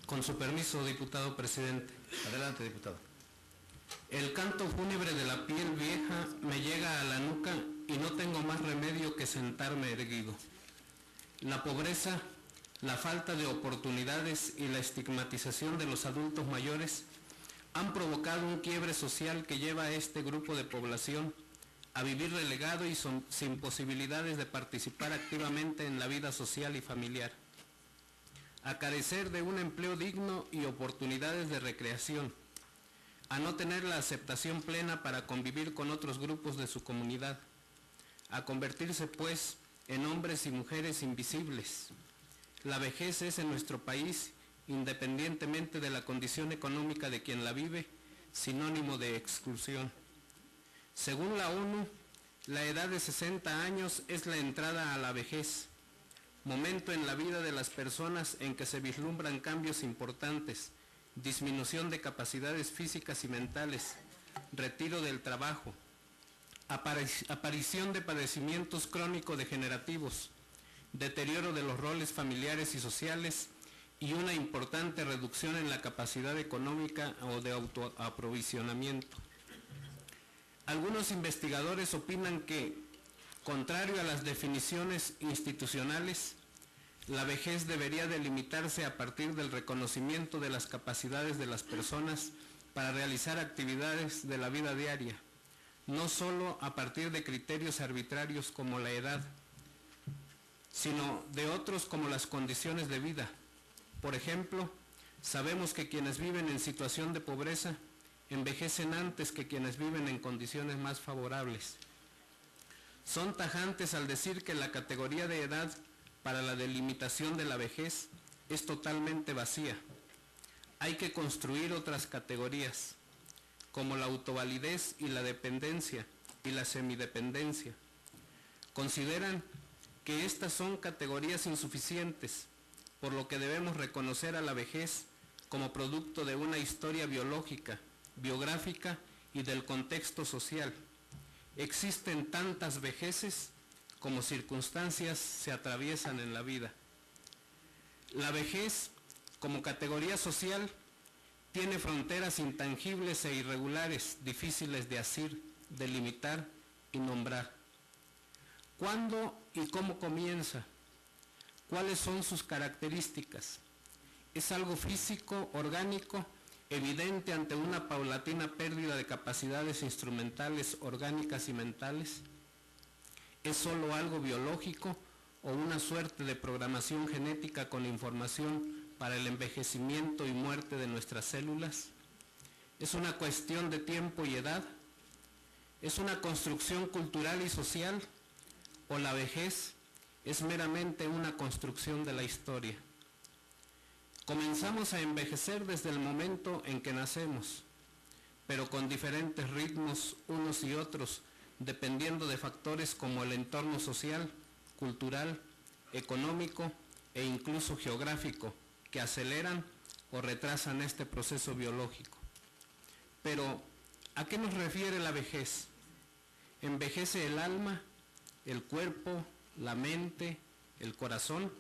Con su permiso, diputado presidente. Adelante, diputado. El canto fúnebre de la piel vieja me llega a la nuca y no tengo más remedio que sentarme erguido. La pobreza, la falta de oportunidades y la estigmatización de los adultos mayores han provocado un quiebre social que lleva a este grupo de población a vivir relegado y sin posibilidades de participar activamente en la vida social y familiar, a carecer de un empleo digno y oportunidades de recreación, a no tener la aceptación plena para convivir con otros grupos de su comunidad, a convertirse pues en hombres y mujeres invisibles. La vejez es en nuestro país, independientemente de la condición económica de quien la vive, sinónimo de exclusión. Según la ONU, la edad de 60 años es la entrada a la vejez, momento en la vida de las personas en que se vislumbran cambios importantes, disminución de capacidades físicas y mentales, retiro del trabajo, aparición de padecimientos crónico-degenerativos, deterioro de los roles familiares y sociales y una importante reducción en la capacidad económica o de autoaprovisionamiento. Algunos investigadores opinan que, contrario a las definiciones institucionales, la vejez debería delimitarse a partir del reconocimiento de las capacidades de las personas para realizar actividades de la vida diaria, no solo a partir de criterios arbitrarios como la edad, sino de otros como las condiciones de vida. Por ejemplo, sabemos que quienes viven en situación de pobreza envejecen antes que quienes viven en condiciones más favorables. Son tajantes al decir que la categoría de edad para la delimitación de la vejez es totalmente vacía. Hay que construir otras categorías, como la autovalidez y la dependencia y la semidependencia. Consideran que estas son categorías insuficientes, por lo que debemos reconocer a la vejez como producto de una historia biológica, biográfica y del contexto social. Existen tantas vejeces como circunstancias se atraviesan en la vida. La vejez, como categoría social, tiene fronteras intangibles e irregulares, difíciles de asir, delimitar y nombrar. ¿Cuándo y cómo comienza? ¿Cuáles son sus características? ¿Es algo físico, orgánico, evidente ante una paulatina pérdida de capacidades instrumentales, orgánicas y mentales? ¿Es solo algo biológico o una suerte de programación genética con información para el envejecimiento y muerte de nuestras células? ¿Es una cuestión de tiempo y edad? ¿Es una construcción cultural y social? ¿O la vejez es meramente una construcción de la historia? Comenzamos a envejecer desde el momento en que nacemos, pero con diferentes ritmos unos y otros, dependiendo de factores como el entorno social, cultural, económico e incluso geográfico, que aceleran o retrasan este proceso biológico. Pero, ¿a qué nos refiere la vejez? ¿Envejece el alma, el cuerpo, la mente, el corazón?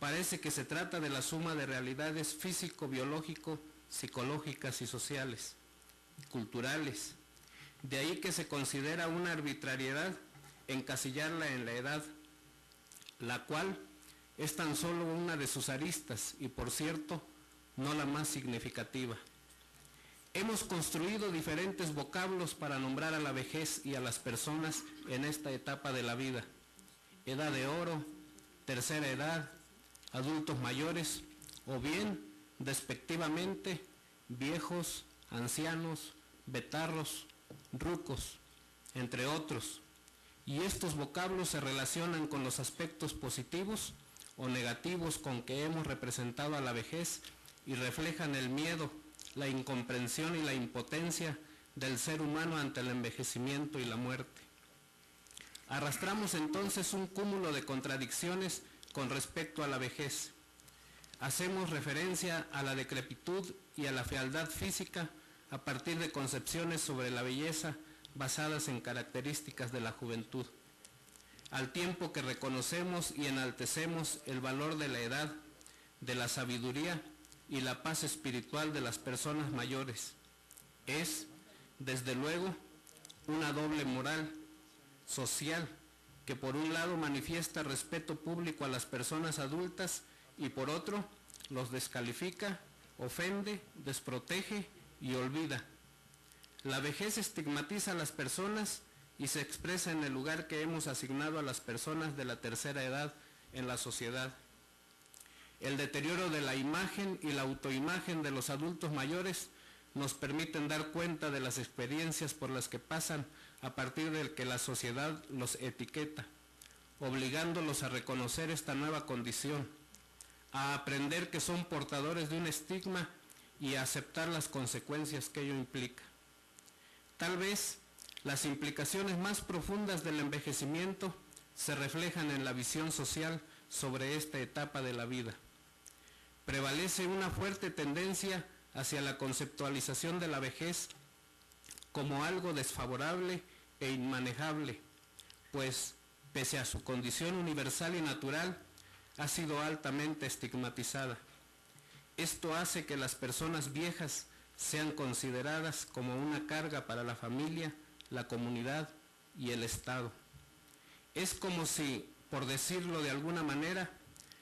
Parece que se trata de la suma de realidades físico, biológico, psicológicas y sociales, culturales. De ahí que se considera una arbitrariedad encasillarla en la edad, la cual es tan solo una de sus aristas y, por cierto, no la más significativa. Hemos construido diferentes vocablos para nombrar a la vejez y a las personas en esta etapa de la vida: edad de oro, tercera edad, adultos mayores, o bien, despectivamente, viejos, ancianos, betarros, rucos, entre otros. Y estos vocablos se relacionan con los aspectos positivos o negativos con que hemos representado a la vejez y reflejan el miedo, la incomprensión y la impotencia del ser humano ante el envejecimiento y la muerte. Arrastramos entonces un cúmulo de contradicciones con respecto a la vejez. Hacemos referencia a la decrepitud y a la fealdad física a partir de concepciones sobre la belleza basadas en características de la juventud, al tiempo que reconocemos y enaltecemos el valor de la edad, de la sabiduría y la paz espiritual de las personas mayores. Es, desde luego, una doble moral social que por un lado manifiesta respeto público a las personas adultas y por otro los descalifica, ofende, desprotege y olvida. La vejez estigmatiza a las personas y se expresa en el lugar que hemos asignado a las personas de la tercera edad en la sociedad. El deterioro de la imagen y la autoimagen de los adultos mayores nos permiten dar cuenta de las experiencias por las que pasan a partir de que la sociedad los etiqueta, obligándolos a reconocer esta nueva condición, a aprender que son portadores de un estigma y a aceptar las consecuencias que ello implica. Tal vez las implicaciones más profundas del envejecimiento se reflejan en la visión social sobre esta etapa de la vida. Prevalece una fuerte tendencia hacia la conceptualización de la vejez como algo desfavorable e inmanejable, pues, pese a su condición universal y natural, ha sido altamente estigmatizada. Esto hace que las personas viejas sean consideradas como una carga para la familia, la comunidad y el Estado. Es como si, por decirlo de alguna manera,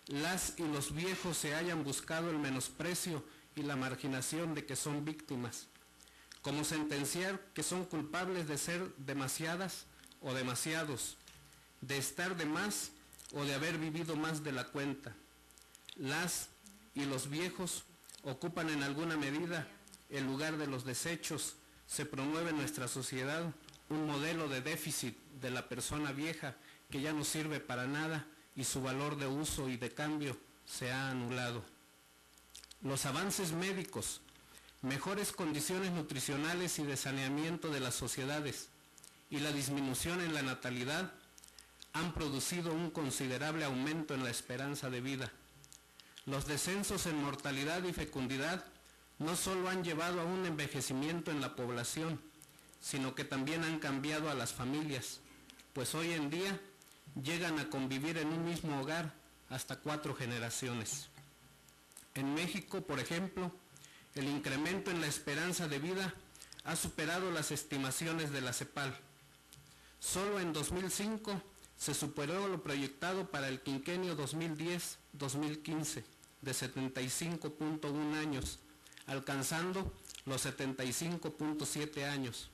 las y los viejos se hayan buscado el menosprecio y la marginación de que son víctimas, como sentenciar que son culpables de ser demasiadas o demasiados, de estar de más o de haber vivido más de la cuenta. Las y los viejos ocupan en alguna medida el lugar de los desechos. Se promueve en nuestra sociedad un modelo de déficit de la persona vieja que ya no sirve para nada y su valor de uso y de cambio se ha anulado. Los avances médicos, mejores condiciones nutricionales y de saneamiento de las sociedades y la disminución en la natalidad han producido un considerable aumento en la esperanza de vida. Los descensos en mortalidad y fecundidad no solo han llevado a un envejecimiento en la población, sino que también han cambiado a las familias, pues hoy en día llegan a convivir en un mismo hogar hasta 4 generaciones. En México, por ejemplo, el incremento en la esperanza de vida ha superado las estimaciones de la CEPAL. Solo en 2005 se superó lo proyectado para el quinquenio 2010-2015 de 75.1 años, alcanzando los 75.7 años,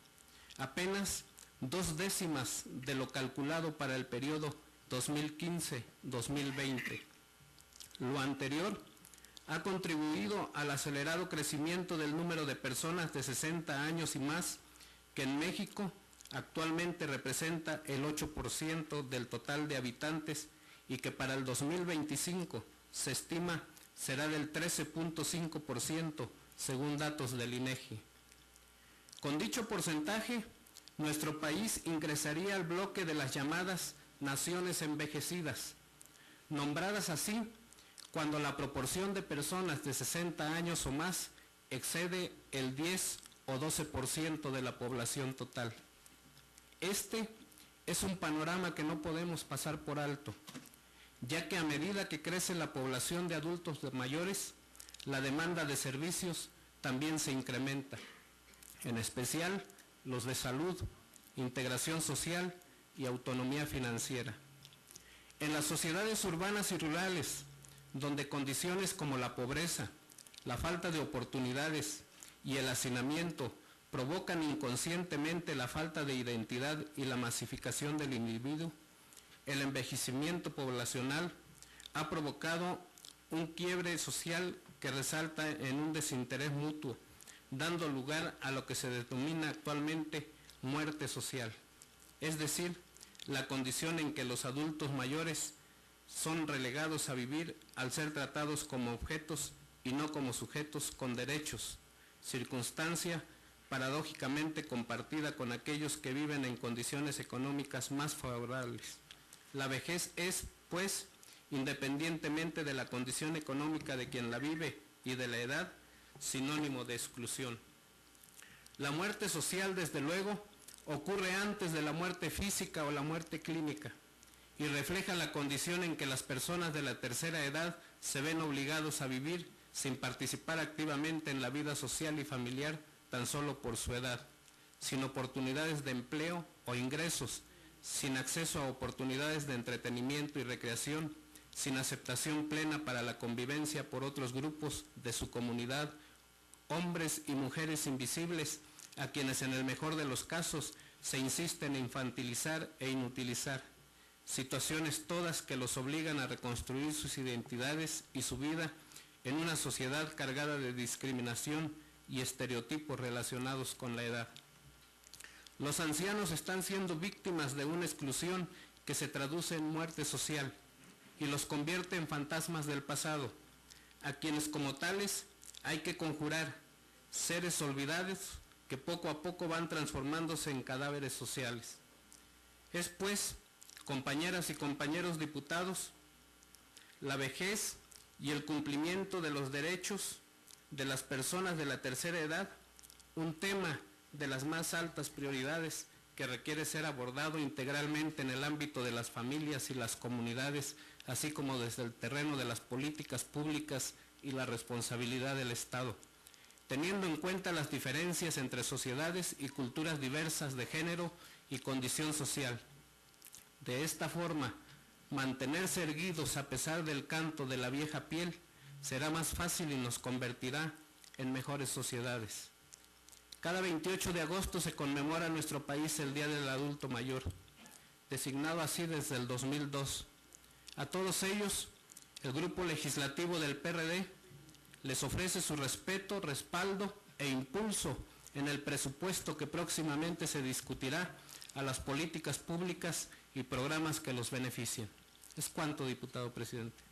apenas 2 décimas de lo calculado para el periodo 2015-2020. Lo anterior ha contribuido al acelerado crecimiento del número de personas de 60 años y más, que en México actualmente representa el 8% del total de habitantes y que para el 2025 se estima será del 13.5% según datos del INEGI. Con dicho porcentaje, nuestro país ingresaría al bloque de las llamadas naciones envejecidas, nombradas así cuando la proporción de personas de 60 años o más excede el 10 o 12% de la población total. Este es un panorama que no podemos pasar por alto, ya que a medida que crece la población de adultos mayores, la demanda de servicios también se incrementa, en especial los de salud, integración social y autonomía financiera. En las sociedades urbanas y rurales, donde condiciones como la pobreza, la falta de oportunidades y el hacinamiento provocan inconscientemente la falta de identidad y la masificación del individuo, el envejecimiento poblacional ha provocado un quiebre social que resalta en un desinterés mutuo, dando lugar a lo que se denomina actualmente muerte social, es decir, la condición en que los adultos mayores son relegados a vivir al ser tratados como objetos y no como sujetos con derechos, circunstancia paradójicamente compartida con aquellos que viven en condiciones económicas más favorables. La vejez es, pues, independientemente de la condición económica de quien la vive y de la edad, sinónimo de exclusión. La muerte social, desde luego, ocurre antes de la muerte física o la muerte clínica y refleja la condición en que las personas de la tercera edad se ven obligados a vivir sin participar activamente en la vida social y familiar tan solo por su edad, sin oportunidades de empleo o ingresos, sin acceso a oportunidades de entretenimiento y recreación, sin aceptación plena para la convivencia por otros grupos de su comunidad, hombres y mujeres invisibles, a quienes en el mejor de los casos se insiste en infantilizar e inutilizar, situaciones todas que los obligan a reconstruir sus identidades y su vida en una sociedad cargada de discriminación y estereotipos relacionados con la edad. Los ancianos están siendo víctimas de una exclusión que se traduce en muerte social y los convierte en fantasmas del pasado, a quienes como tales hay que conjurar, seres olvidados que poco a poco van transformándose en cadáveres sociales. Es pues, compañeras y compañeros diputados, la vejez y el cumplimiento de los derechos de las personas de la tercera edad, un tema de las más altas prioridades que requiere ser abordado integralmente en el ámbito de las familias y las comunidades, así como desde el terreno de las políticas públicas y la responsabilidad del Estado, teniendo en cuenta las diferencias entre sociedades y culturas diversas de género y condición social. De esta forma, mantenerse erguidos a pesar del canto de la vieja piel será más fácil y nos convertirá en mejores sociedades. Cada 28 de agosto se conmemora en nuestro país el Día del Adulto Mayor, designado así desde el 2002. A todos ellos, el Grupo Legislativo del PRD les ofrece su respeto, respaldo e impulso en el presupuesto que próximamente se discutirá a las políticas públicas y programas que los beneficien. Es cuanto, diputado presidente.